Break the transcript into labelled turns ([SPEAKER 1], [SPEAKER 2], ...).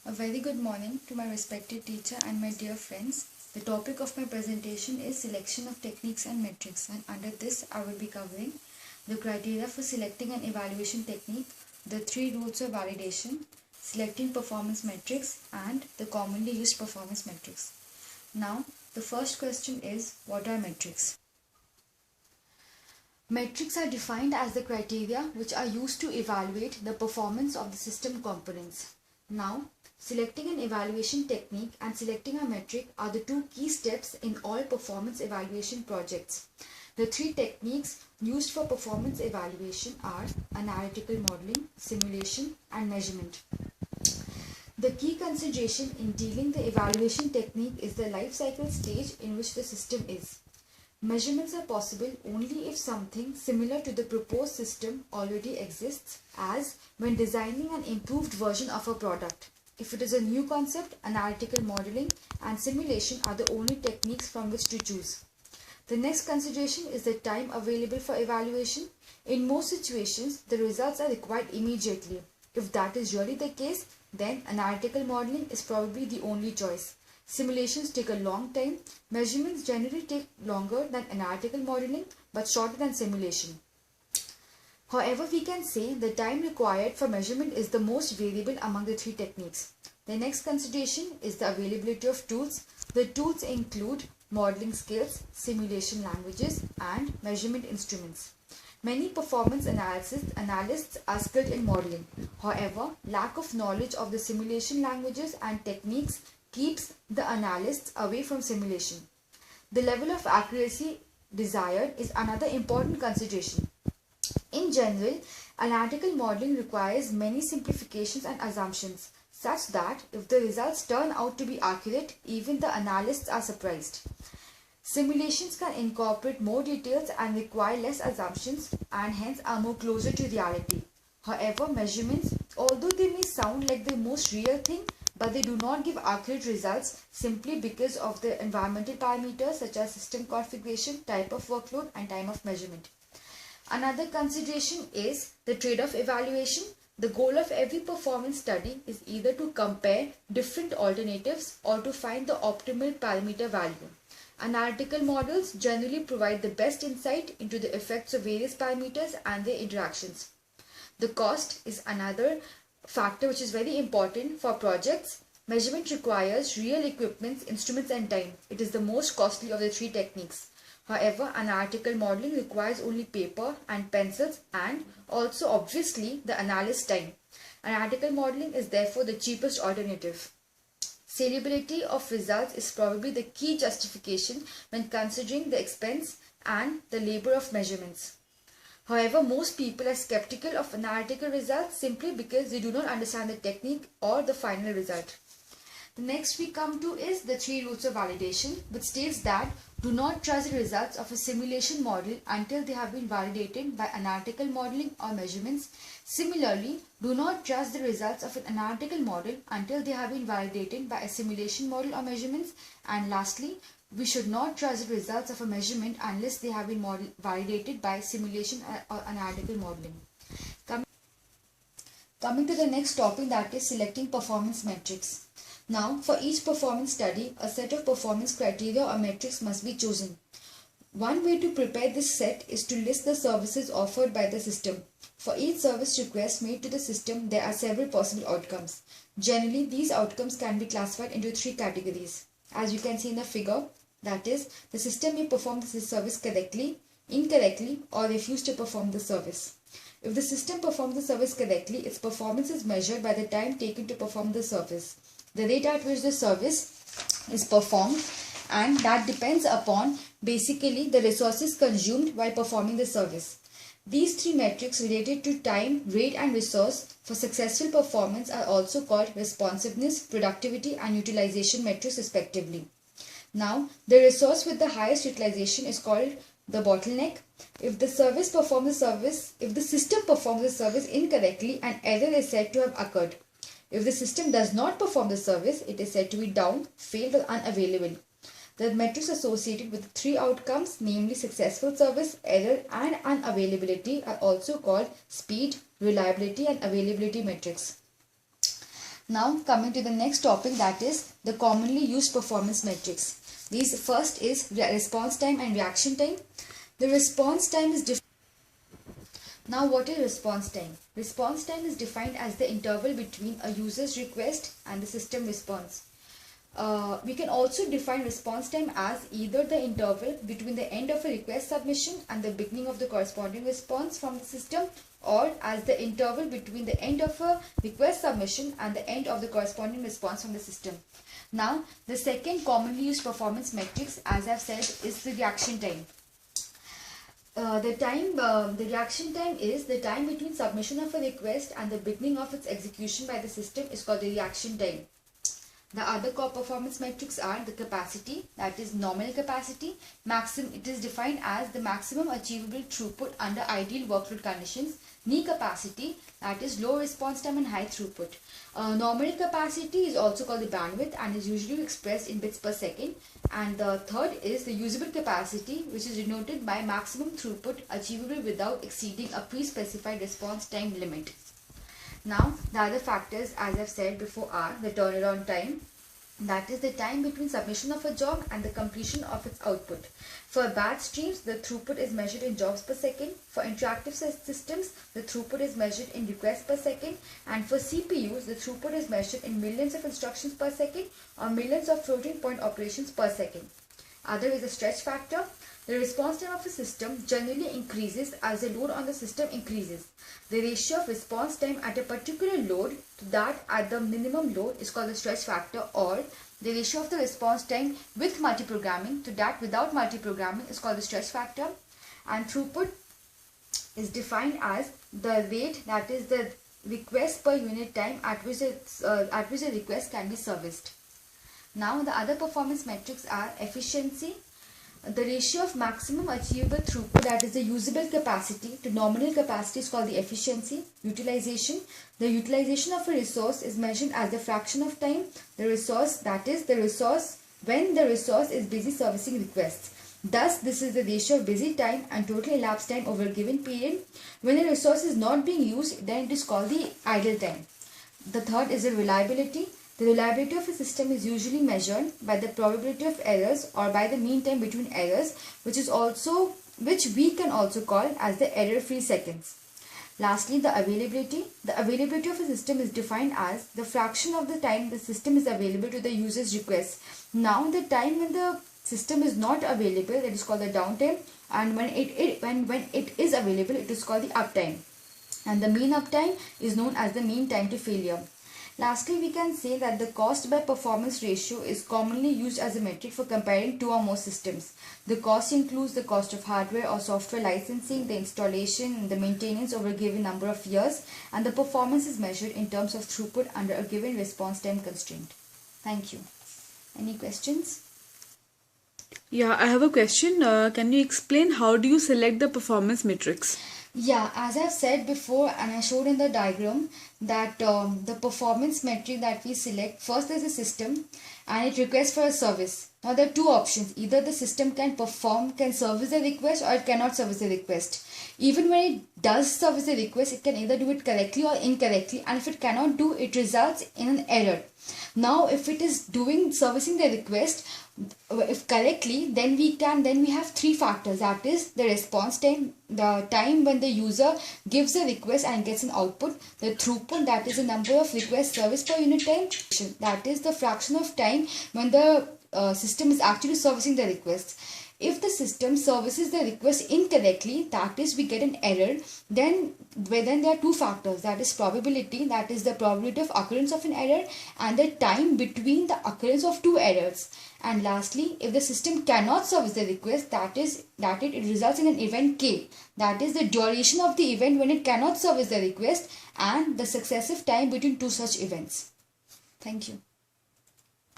[SPEAKER 1] A very good morning to my respected teacher and my dear friends. The topic of my presentation is selection of techniques and metrics, and under this I will be covering the criteria for selecting an evaluation technique, the 3 rules of validation, selecting performance metrics, and the commonly used performance metrics. Now, the first question is, what are metrics? Metrics are defined as the criteria which are used to evaluate the performance of the system components. Now, selecting an evaluation technique and selecting a metric are the 2 key steps in all performance evaluation projects. The 3 techniques used for performance evaluation are analytical modeling, simulation, and measurement. The key consideration in dealing the evaluation technique is the life cycle stage in which the system is. Measurements are possible only if something similar to the proposed system already exists, as when designing an improved version of a product. If it is a new concept, analytical modeling and simulation are the only techniques from which to choose. The next consideration is the time available for evaluation. In most situations, the results are required immediately. If that is really the case, then analytical modeling is probably the only choice. Simulations take a long time. Measurements generally take longer than analytical modeling but shorter than simulation. However, we can say the time required for measurement is the most variable among the 3 techniques. The next consideration is the availability of tools. The tools include modeling scales, simulation languages, and measurement instruments. Many performance analysts are skilled in modeling. However, lack of knowledge of the simulation languages and techniques keeps the analysts away from simulation. The level of accuracy desired is another important consideration. In general, analytical modeling requires many simplifications and assumptions, such that if the results turn out to be accurate, even the analysts are surprised. Simulations can incorporate more details and require less assumptions and hence are more closer to reality. However, measurements, although they may sound like the most real thing, but they do not give accurate results simply because of the environmental parameters such as system configuration, type of workload, and time of measurement. Another consideration is the trade-off evaluation. The goal of every performance study is either to compare different alternatives or to find the optimal parameter value. Analytical models generally provide the best insight into the effects of various parameters and their interactions. The cost is another factor which is very important for projects. Measurement requires real equipment, instruments, and time. It is the most costly of the 3 techniques. However, analytical modeling requires only paper and pencils and also obviously the analyst's time. Analytical modeling is therefore the cheapest alternative. Salability of results is probably the key justification when considering the expense and the labor of measurements. However, most people are skeptical of analytical results simply because they do not understand the technique or the final result. The next we come to is the 3 rules of validation, which states that do not trust the results of a simulation model until they have been validated by analytical modeling or measurements. Similarly, do not trust the results of an analytical model until they have been validated by a simulation model or measurements. And lastly, we should not trust the results of a measurement unless they have been validated by simulation or analytical modeling. Coming to the next topic, that is selecting performance metrics. Now, for each performance study, a set of performance criteria or metrics must be chosen. One way to prepare this set is to list the services offered by the system. For each service request made to the system, there are several possible outcomes. Generally, these outcomes can be classified into 3 categories. As you can see in the figure, that is, the system may perform the service correctly, incorrectly, or refuse to perform the service. If the system performs the service correctly, its performance is measured by the time taken to perform the service, the rate at which the service is performed, and that depends upon basically the resources consumed while performing the service. These 3 metrics related to time, rate, and resource for successful performance are also called responsiveness, productivity, and utilization metrics respectively. Now, the resource with the highest utilization is called the bottleneck. If the system performs the service incorrectly, an error is said to have occurred. If the system does not perform the service, it is said to be down, failed, or unavailable. The metrics associated with the 3 outcomes, namely successful service, error, and unavailability, are also called speed, reliability, and availability metrics. Now coming to the next topic, that is the commonly used performance metrics. These first is response time and reaction time. The response time is different. Now what is response time? Response time is defined as the interval between a user's request and the system response. We can also define response time as either the interval between the end of a request submission and the beginning of the corresponding response from the system, or as the interval between the end of a request submission and the end of the corresponding response from the system. Now, the second commonly used performance metrics, as I've said, is the reaction time. The reaction time is the time between submission of a request and the beginning of its execution by the system is called the reaction time. The other core performance metrics are the capacity, that is nominal capacity. It is defined as the maximum achievable throughput under ideal workload conditions. Knee capacity, that is low response time and high throughput. Nominal capacity is also called the bandwidth and is usually expressed in bits per second. And the third is the usable capacity, which is denoted by maximum throughput achievable without exceeding a pre-specified response time limit. Now, the other factors, as I've said before, are the turnaround time. That is the time between submission of a job and the completion of its output. For batch streams, the throughput is measured in jobs per second. For interactive systems, the throughput is measured in requests per second. And for CPUs, the throughput is measured in millions of instructions per second or millions of floating point operations per second. Other is the stretch factor. The response time of a system generally increases as the load on the system increases. The ratio of response time at a particular load to that at the minimum load is called the stretch factor, or the ratio of the response time with multiprogramming to that without multiprogramming is called the stretch factor. And throughput is defined as the rate, that is the request per unit time at which the request can be serviced. Now the other performance metrics are efficiency. The ratio of maximum achievable throughput, that is the usable capacity, to nominal capacity is called the efficiency. Utilization. The utilization of a resource is measured as the fraction of time the resource, that is the resource when the resource is busy servicing requests. Thus, this is the ratio of busy time and total elapsed time over a given period. When a resource is not being used, then it is called the idle time. The third is the reliability. The reliability of a system is usually measured by the probability of errors or by the mean time between errors, which we can also call as the error-free seconds. Lastly, the availability. The availability of a system is defined as the fraction of the time the system is available to the user's request. Now, the time when the system is not available, that is called the downtime, and when it is available, it is called the uptime. And the mean uptime is known as the mean time to failure. Lastly, we can say that the cost by performance ratio is commonly used as a metric for comparing two or more systems. The cost includes the cost of hardware or software licensing, the installation, and the maintenance over a given number of years, and the performance is measured in terms of throughput under a given response time constraint. Thank you. Any questions?
[SPEAKER 2] Yeah, I have a question. Can you explain how do you select the performance metrics?
[SPEAKER 1] Yeah, as I've said before and I showed in the diagram that the performance metric that we select, first there's a system and it requests for a service. Now there are two options. Either the system can service the request, or it cannot service the request. Even when it does service the request, it can either do it correctly or incorrectly, and if it cannot do, it results in an error. Now if it is servicing the request, if correctly, then we have three factors, that is the response time, the time when the user gives a request and gets an output, the throughput, that is the number of requests serviced per unit time, that is the fraction of time when the system is actually servicing the request. If the system services the request incorrectly, that is we get an error, then there are two factors, that is probability, that is the probability of occurrence of an error, and the time between the occurrence of two errors. And lastly, if the system cannot service the request, it results in an event K, that is the duration of the event when it cannot service the request and the successive time between two such events. Thank you.